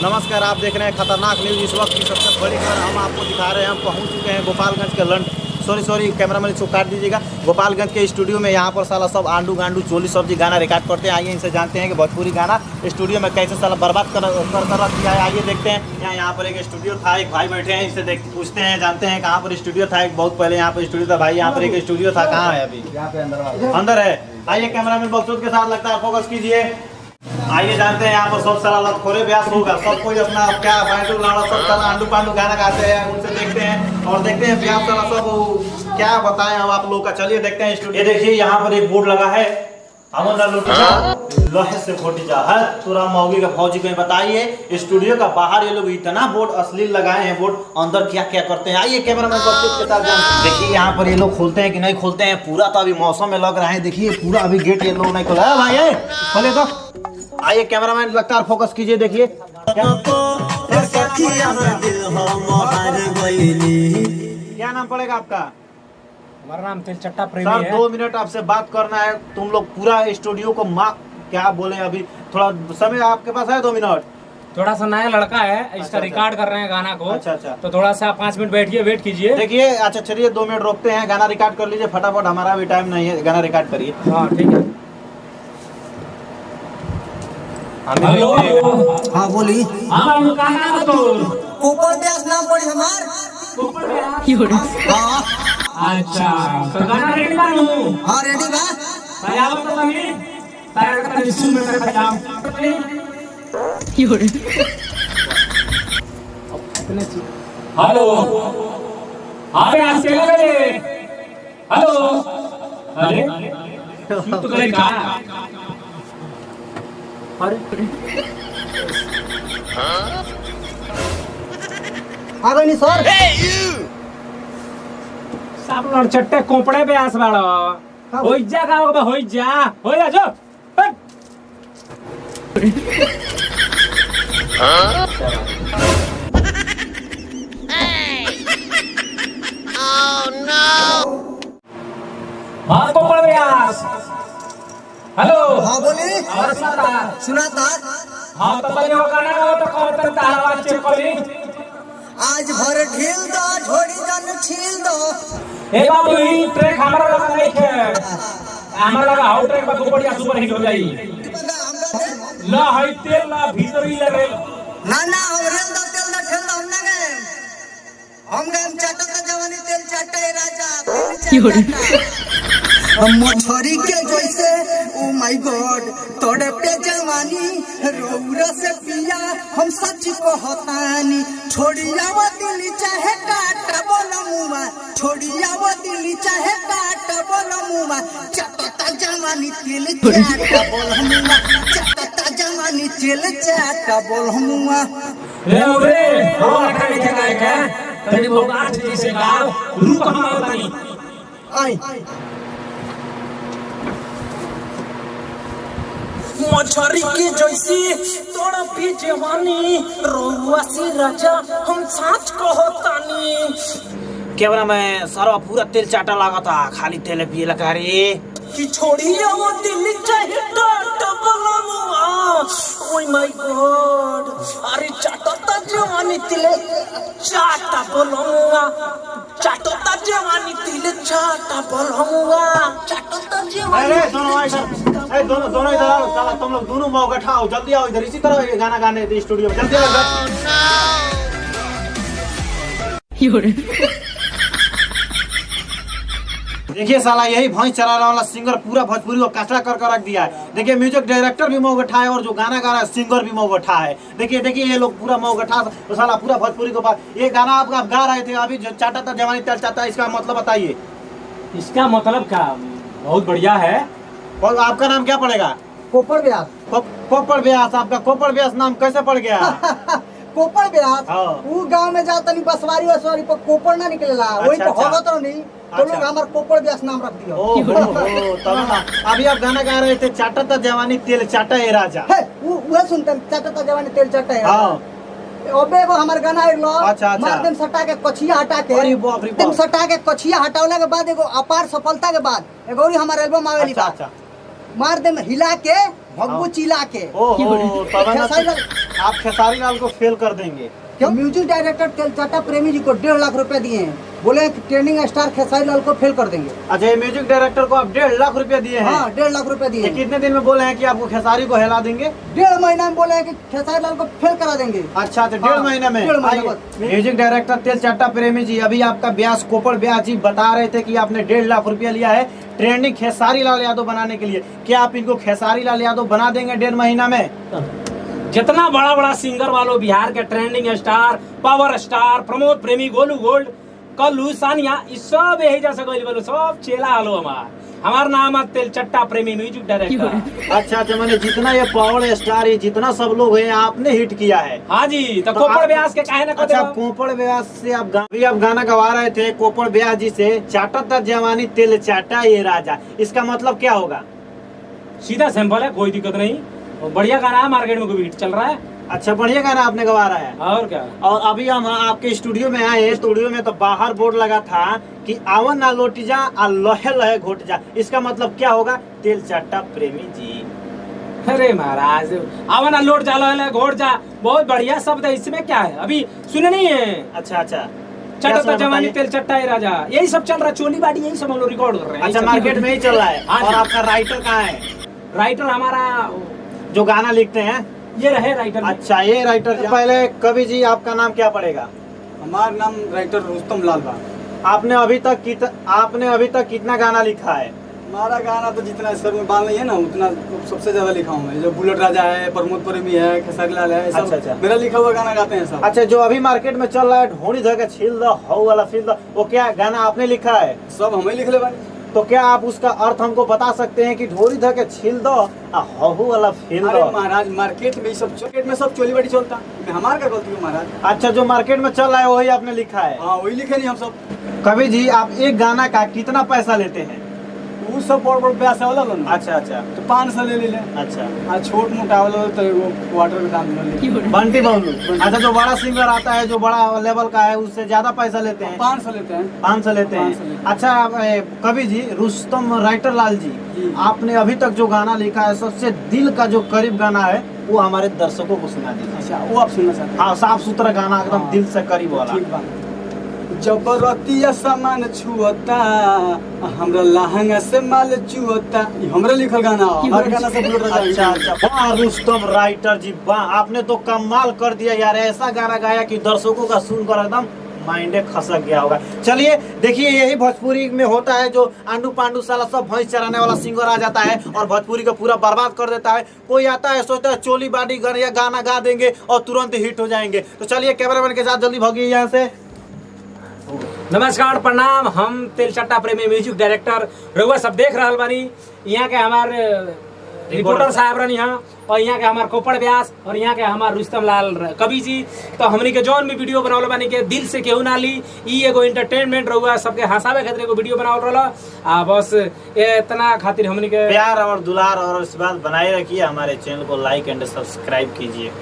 नमस्कार, आप देख रहे हैं खतरनाक न्यूज़। इस वक्त की सबसे बड़ी खबर हम आपको दिखा रहे हैं। हम पहुंच चुके हैं गोपालगंज के सॉरी कैमरामैन इसको काट दीजिएगा। गोपालगंज के स्टूडियो में यहाँ पर साला सब आंडू गांडू चोली सब्जी गाना रिकॉर्ड करते हैं। आइए इनसे जानते हैं कि भोजपुरी गाना स्टूडियो में कैसे साला बर्बाद कर रख दिया है। आइए देखते हैं। यहाँ पर एक स्टूडियो था, एक भाई बैठे हैं, इससे पूछते हैं, जानते हैं कहाँ पर स्टूडियो था। एक बहुत पहले यहाँ पर स्टूडियो था। भाई यहाँ पर एक स्टूडियो था, कहाँ है अभी? यहाँ पे अंदर है। आइए कैमरामैन बक्सूद के साथ लगता है फोकस कीजिए। आइए जानते हैं यहाँ पर सब सारा लखोरे ब्यास होगा। सब कोई अपना क्या बैंडू लाड़ा सब सारा आंडू पांडू गाना गाते हैं। उनसे देखते हैं और देखते हैं ब्यास सारा सब क्या बताएं हम आप लोगों का। चलिए देखते हैं स्टूडियो। ये देखिए यहाँ पर एक बोर्ड लगा है, अमन लोहे से खोटी जा है तुरा मौगी का फौजी को बताइए। स्टूडियो का बाहर ये लोग इतना बोर्ड अश्लील लगाए हैं, बोर्ड अंदर क्या क्या करते हैं। आइए कैमरामैन के साथ देखिए यहाँ पर ये लोग खोलते हैं कि नहीं खोलते हैं। पूरा तो अभी मौसम में लग रहा है। देखिए पूरा अभी गेट ये लोग नहीं खोला है। भाई खोले तो आइए कैमरामैन लगातार फोकस कीजिए। देखिए क्या नाम पड़ेगा आपका? हमारा नाम तिलचट्टा प्रेमी सर है। 2 मिनट आपसे बात करना है। तुम लोग पूरा स्टूडियो को क्या बोले, अभी थोड़ा समय आपके पास है? 2 मिनट। थोड़ा सा नया लड़का है, इसका रिकॉर्ड कर रहे हैं गाना को। अच्छा। तो थोड़ा सा 5 मिनट बैठिए, वेट कीजिए। देखिए अच्छा चलिए 2 मिनट रोकते हैं, गाना रिकॉर्ड कर लीजिए फटाफट, हमारा भी टाइम नहीं है। गाना रिकॉर्ड करिए। हाँ ठीक है। हेलो हाँ बोली। हाँ गाना तो ऊपर ब्यास नाम पड़ी हमार। हाँ अच्छा तो गाना रेडी बानू? हाँ रेडी बा। बजाओ तो तभी तारे का रिस्यू में कर बजाओ। हेलो हाँ बे आज क्या करे? हेलो अरे तो करे का? अरे आ गई नहीं सर। सब लड़चट्टे कोपड़े पे आस बाड़ो। होई जा गाओ बे, होई जा जो हट। हाँ कोपड़ पे आस। हेलो हाँ बोली। और सुना था। हाँ तो बजे वो गाना गाओ तो कौन तक आवाज चेक करी। आज भर ढील दो, झोड़ी जन छील दो। ए बाबू ई ट्रैक हमारा लगा नहीं है। हमारा लगा हाउ ट्रैक पर बढ़िया सुपर हिट हो जाई। ला हाई तेल ला भीतर ही लगे। ना हम रेल दो तेल दो ठेल दो हम ना गए। हम गए चाटा तो जवानी तेल चाटा राजा। हम मोछरी के जैसे ओ माय गॉड तोड़े पे जवानी रोरा से पिया हम सच कहतानी। छोड़िया वो दिल चाहे काट बोलो मुआ, छोड़िया वो दिल चाहे काट बोलो मुआ। चटता जवानी तेल चाटा बोलो मुआ, चटता जवानी तेल चाटा बोलो मुआ। रे हम खाने के लायक है। तभी वो बात जैसे गाओ रुक हम बताई। आई मछरी के जैसी तोड़ा भी जवानी रोवा सी राजा हम साच कहतानी। कैमरा में सारा पूरा तेल चाटा लगा था, खाली तेल पिए लगा रे। कि छोड़िया वो दिल चाहे डाट बलमुआ। ओह माय गॉड अरे चाटता जवानी तिले चाटा बलमुआ, चाटता जवानी तिले चाटा बलमुआ, चाटता जवानी दोनों इधर आओ साला, तुम लोग दोनों मौका उठाओ, जल्दी आओ इधर। इसी तरह ये गाना गाने स्टूडियो में जल्दी आओ। देखिए साला यही भैंस चराने वाला सिंगर पूरा भोजपुरी को कचरा कर रख दिया है। देखिए म्यूजिक डायरेक्टर भी मौका उठा है और जो गाना गा रहा है सिंगर भी मौका उठा है। देखिए ये लोग पूरा मौका उठा तो साला पूरा भोजपुरी को ये गाना आप गा रहे थे अभी जो चाटा था जवानी तेल चाटा, इसका मतलब बताइए। इसका मतलब क्या? बहुत बढ़िया है। और आपका नाम क्या पड़ेगा? कोपर ब्यास। कोपर ब्यास। आपका कोपर ब्यास नाम कैसे पड़ गया? कोपर ब्यास हाँ। वो गांव में जाता नहीं बसवारी वसवारी पर कोपर ना निकलेला। वही तो होगा तो नहीं तो लोग हमारे कोपर ब्यास नाम रख दिया। तब ना अभी आप गाना गा रहे थे चाटा था जवानी तेल चाटा ए राजा। वो सुनते चाटा था जवानी तेल चाटा है। हाँ अबे वो हमार गाना लो। अच्छा। माध्यम सटा के कछिया हटा के तुम सटा के कछिया हटावला के बाद एगो अपार सफलता के बाद एगो हमारे एल्बम आवेली। अच्छा। मार दे में हिला के भगवू चिल्ला के। ओहो, तब है ना खेसारी लाल आप खेसारी लाल को फेल कर देंगे। क्यों? म्यूजिक डायरेक्टर तेलचाटा प्रेमी जी को 1.5 लाख रुपए दिए हैं, बोले कि ट्रेंडिंग स्टार खेसारी लाल को फेल कर देंगे। अच्छा, ये म्यूजिक डायरेक्टर को आप 1.5 लाख रुपया दिए हैं? हाँ, 1.5 लाख रुपए दिए ये हैं। कितने दिन में बोले हैं कि आपको खेसारी को हिला देंगे? 1.5 महीना में बोले हैं कि खेसारी लाल को फेल करा देंगे। अच्छा, तो 1.5 हाँ, महीने में। 1.5 महीने आइए, बाद। म्यूजिक डायरेक्टर तेलचाटा प्रेमी जी, अभी आपका ब्यास कोपड़ ब्यास जी बता रहे थे कि आपने 1.5 लाख रुपया लिया है ट्रेंडिंग खेसारी लाल यादव बनाने के लिए। क्या आप इनको खेसारी लाल यादव बना देंगे 1.5 महीना में? जितना बड़ा बड़ा सिंगर वालों बिहार के trending star, power star, Pramod प्रेमी, गोलू गोल्ड, कल्लू, सानिया, ये सब यही जैसे गइल बोलो, सब चेला हलो हमार नाम है तेलचट्टा प्रेमी म्यूजिक डायरेक्टर। अच्छा, मैंने जितना ये पावर स्टार, ये जितना सब लोग हैं, आपने हिट किया है। हाँ जी, तो कोपड़ व्यास के काहे ना कहते अच्छा, हो? कोपड़ व्यास से आप गाना गवा रहे थे कोपड़ व्यास जी से, चाटा जवानी तेल चाटा ये राजा, इसका मतलब क्या होगा? सीधा सैंपल है, कोई दिक्कत नहीं, और बढ़िया गाना है, मार्केट में कोई हिट चल रहा है। अच्छा, बढ़िया गाना आपने गवा रहा है। और क्या? और अभी हम आपके स्टूडियो में आए, स्टूडियो में तो बाहर बोर्ड लगा था कि आवन ना लोटी जा आ लहे लहे घोट जा, इसका मतलब क्या होगा? तेल चाटा प्रेमी जी। अरे महाराज, आवा ना लोट जा, लो घोट जा, बहुत बढ़िया शब्द है, इसमें क्या है? अभी सुने नहीं है? अच्छा, चटता जवानी तेल चट्टा ये राजा, यही सब चल रहा है, चोली बाड़ी यही सब हम लोग रिकॉर्ड कर रहे हैं। अच्छा, मार्केट में ही चल रहा है। हाँ जी। और आपका राइटर कहाँ है? राइटर हमारा जो गाना लिखते हैं? ये रहे राइटर। अच्छा, ये राइटर। पहले कवि जी, आपका नाम क्या पड़ेगा? हमारा नाम राइटर रुस्तम लाल बा। आपने अभी तक कितना गाना लिखा है? हमारा गाना तो जितना सर में बाल नहीं है ना, उतना सबसे ज्यादा लिखा हूँ मैं। जो बुलेट राजा है, प्रमोद प्रेमी है, खेसारी लाल है, सब अच्छा। मेरा लिखा हुआ गाना गाते हैं सब। अच्छा, जो अभी मार्केट में चल रहा है ढोनी धर के छील दो हौ वाला फील दो, वो क्या गाना आपने लिखा है? सब हमें लिख ले बानी। तो क्या आप उसका अर्थ हमको बता सकते हैं कि ढोरी धर के छील दो हहू वाला फील अरे दो? महाराज, मार्केट में सब चोली बाड़ी चलता, हमारा क्या गलती है महाराज? अच्छा, जो मार्केट में चल रहा है वही आपने लिखा है? हाँ, वही लिखे नहीं हम सब। कवि जी, आप एक गाना का कितना पैसा लेते हैं? वो सब बड़ पैसा वाला लो ना। अच्छा, तो 500 ले ले। अच्छा। छोट मोटा वाला तो एगो क्वार्टर का दाम ले। बंटी बबलू। अच्छा, जो बड़ा सिंगर आता है, जो बड़ा लेवल का है, उससे ज्यादा पैसा लेते हैं? 500 लेते हैं। 500 लेते 500 लेते हैं। हैं। अच्छा, कवि जी, रुस्तम राइटर लाल जी, आपने अभी तक जो गाना लिखा है, सबसे दिल का जो करीब गाना है, वो हमारे दर्शकों को सुना दीजिए। अच्छा, वो आप सुनना चाहते हैं? हाँ, साफ सुथरा गाना, एकदम हाँ। दिल से करीब वाला। ठीक बा। जबरतिया सामान छुअता, हमरा लहंगा से माल चुअता, ये हमरा लिखल गाना है। हर गाना से बुलेट राजा। अच्छा, वाह रुस्तम राइटर जी, वाह, आपने तो कमाल कर दिया यार। ऐसा गाना गाया कि दर्शकों का सुनकर एकदम माइंडे खसक गया होगा। चलिए देखिए, यही भोजपुरी में होता है, जो आंडू पांडू साला सब भैंस चराने वाला सिंगर आ जाता है और भोजपुरी को पूरा बर्बाद कर देता है। कोई आता है, सोचता है चोली बाडी या गाना गा देंगे और तुरंत हिट हो जाएंगे। तो चलिए, कैमरामैन के साथ जल्दी भागिए यहाँ से। नमस्कार, प्रणाम। हम तेलचट्टा प्रेमी म्यूजिक डायरेक्टर रउआ सब देख रहा बानी। यहाँ के हमारे रिपोर्टर साहब रही यहाँ, और यहाँ के हमारे कोपड़ व्यास, और यहाँ के हमारे रुस्तम लाल कवि जी। तो हमनी के जौन भी वीडियो बनावल बानी के दिल से केहू ना ली, ई एगो एंटरटेनमेंट रहुआ सबके हंसावे खातिर एगो वीडियो बनावल रहा। बस इतना खातिर हमनी के प्यार और दुलार और आशीर्वाद बनाए रखिए। हमारे चैनल को लाइक एंड सब्सक्राइब कीजिए।